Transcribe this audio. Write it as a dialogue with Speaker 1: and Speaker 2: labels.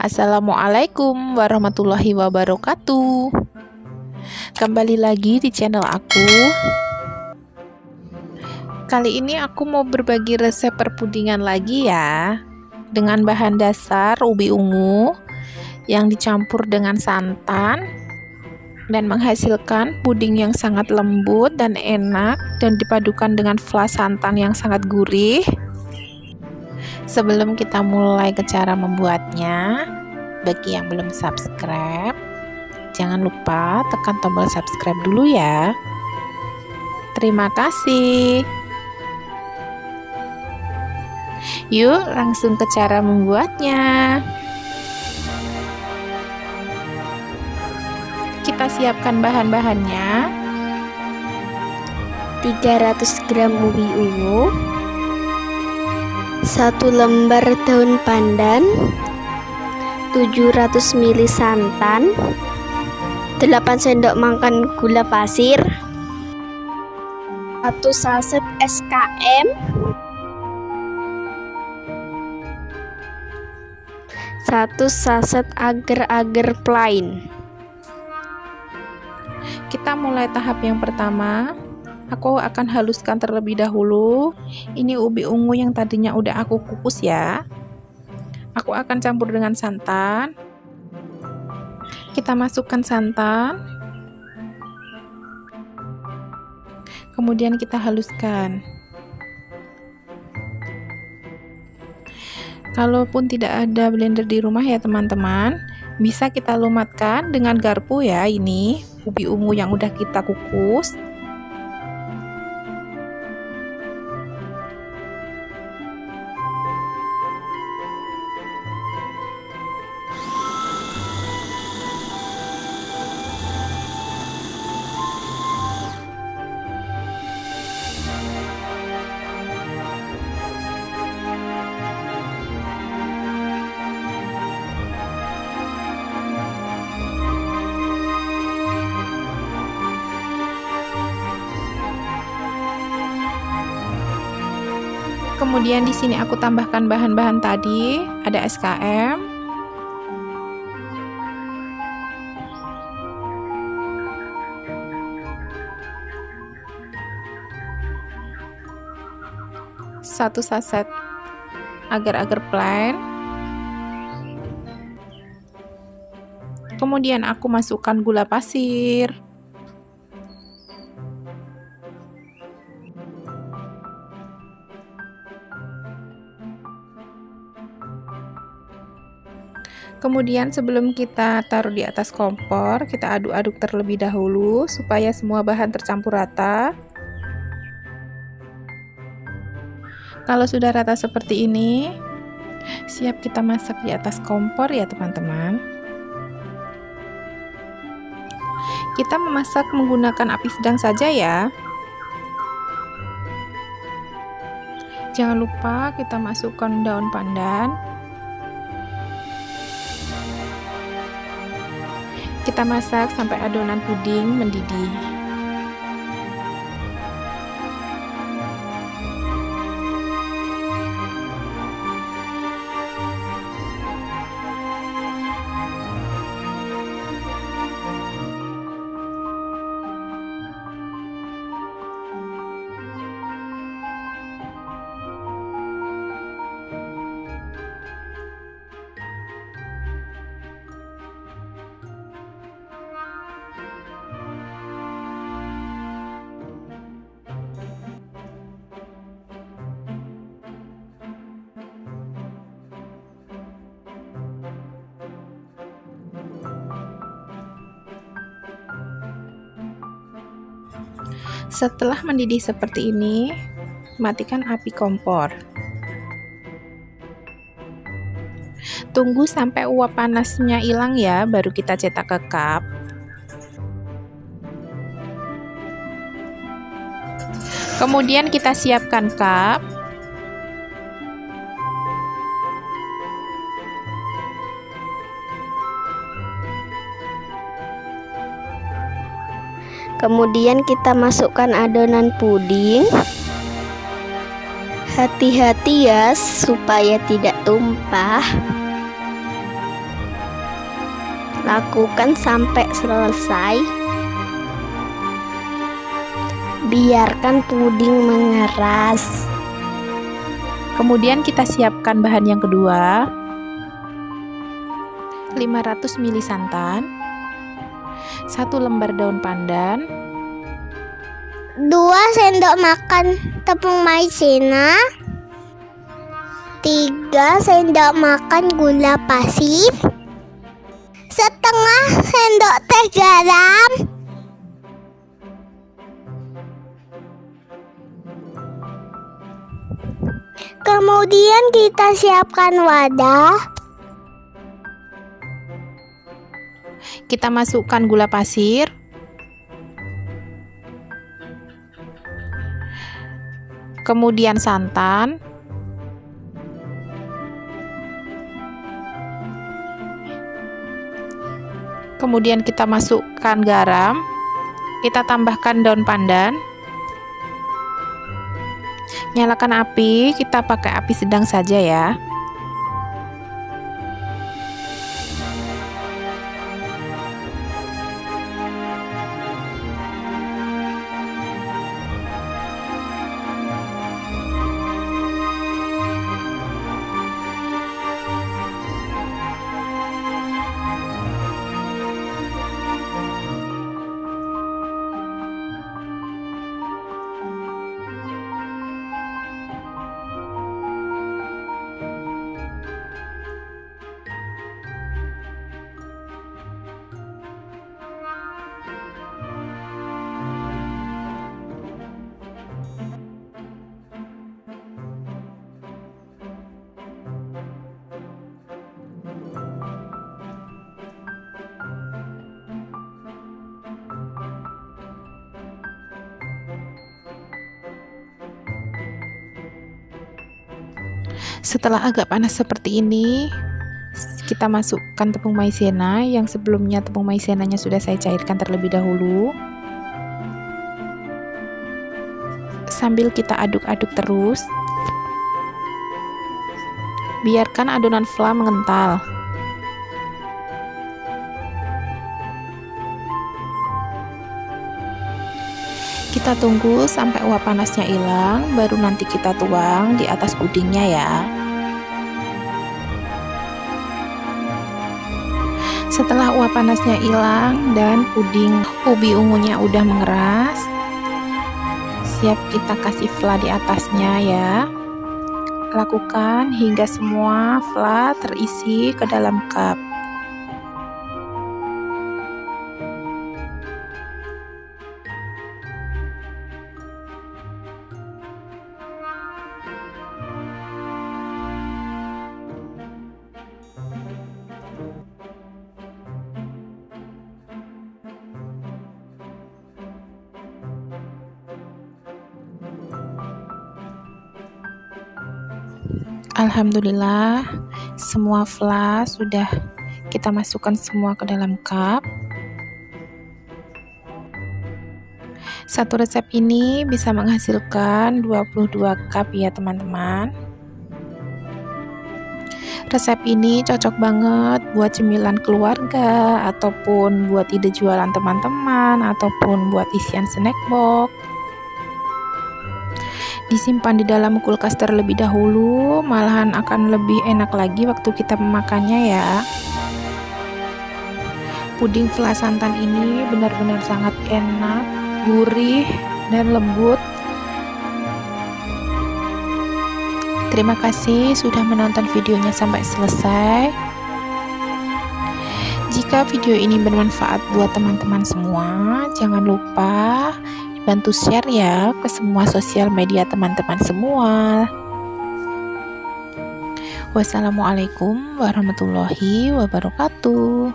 Speaker 1: Assalamualaikum warahmatullahi wabarakatuh. Kembali lagi di channel aku. Kali ini aku mau berbagi resep perpudingan lagi ya, dengan bahan dasar ubi ungu yang dicampur dengan santan dan menghasilkan puding yang sangat lembut dan enak, dan dipadukan dengan flas santan yang sangat gurih. Sebelum kita mulai ke cara membuatnya, bagi yang belum subscribe, jangan lupa tekan tombol subscribe dulu ya. Terima kasih. Yuk langsung ke cara membuatnya. Kita siapkan bahan-bahannya.
Speaker 2: 300 gram ubi ungu, 1 lembar daun pandan, 700 ml santan, 8 sendok makan gula pasir, 1 saset SKM, 1 saset agar-agar plain.
Speaker 1: Kita mulai tahap yang pertama. Aku akan haluskan terlebih dahulu. Ini ubi ungu yang tadinya udah aku kukus ya. Aku akan campur dengan santan. Kita masukkan santan. Kemudian kita haluskan. Kalaupun tidak ada blender di rumah ya teman-teman, bisa kita lumatkan dengan garpu ya, ini ubi ungu yang udah kita kukus. Kemudian di sini aku tambahkan bahan-bahan tadi, ada SKM, satu saset agar-agar plain. Kemudian aku masukkan gula pasir. Kemudian sebelum kita taruh di atas kompor, kita aduk-aduk terlebih dahulu supaya semua bahan tercampur rata. Kalau sudah rata seperti ini, siap kita masak di atas kompor ya teman-teman. Kita memasak menggunakan api sedang saja ya. Jangan lupa kita masukkan daun pandan. Kita masak sampai adonan puding mendidih. Setelah mendidih seperti ini, matikan api kompor. Tunggu sampai uap panasnya hilang ya, baru kita cetak ke cup. Kemudian kita siapkan cup.
Speaker 2: Kemudian kita masukkan adonan puding. Hati-hati ya supaya tidak tumpah. Lakukan sampai selesai. Biarkan puding mengeras.
Speaker 1: Kemudian kita siapkan bahan yang kedua. 500 ml santan, 1 lembar daun pandan,
Speaker 2: 2 sendok makan tepung maizena, 3 sendok makan gula pasir, setengah sendok teh garam, kemudian kita siapkan wadah.
Speaker 1: Kita masukkan gula pasir, kemudian santan, kemudian kita masukkan garam, kita tambahkan daun pandan. Nyalakan api, kita pakai api sedang saja ya. Setelah agak panas seperti ini, kita masukkan tepung maizena yang sebelumnya tepung maizenanya sudah saya cairkan terlebih dahulu. Sambil kita aduk-aduk terus, biarkan adonan fla mengental. Kita tunggu sampai uap panasnya hilang, baru nanti kita tuang di atas pudingnya ya. Setelah uap panasnya hilang dan puding ubi ungunya udah mengeras, siap kita kasih fla di atasnya ya. Lakukan hingga semua fla terisi ke dalam cup. Alhamdulillah, semua fla sudah kita masukkan semua ke dalam cup. Satu resep ini bisa menghasilkan 22 cup ya teman-teman. Resep ini cocok banget buat cemilan keluarga, ataupun buat ide jualan teman-teman, ataupun buat isian snack box. Disimpan di dalam kulkas terlebih dahulu, malahan akan lebih enak lagi waktu kita memakannya ya. Puding fla santan ini benar-benar sangat enak, gurih, dan lembut. Terima kasih sudah menonton videonya sampai selesai. Jika video ini bermanfaat buat teman-teman semua, jangan lupa bantu share ya ke semua sosial media teman-teman semua. Wassalamualaikum warahmatullahi wabarakatuh.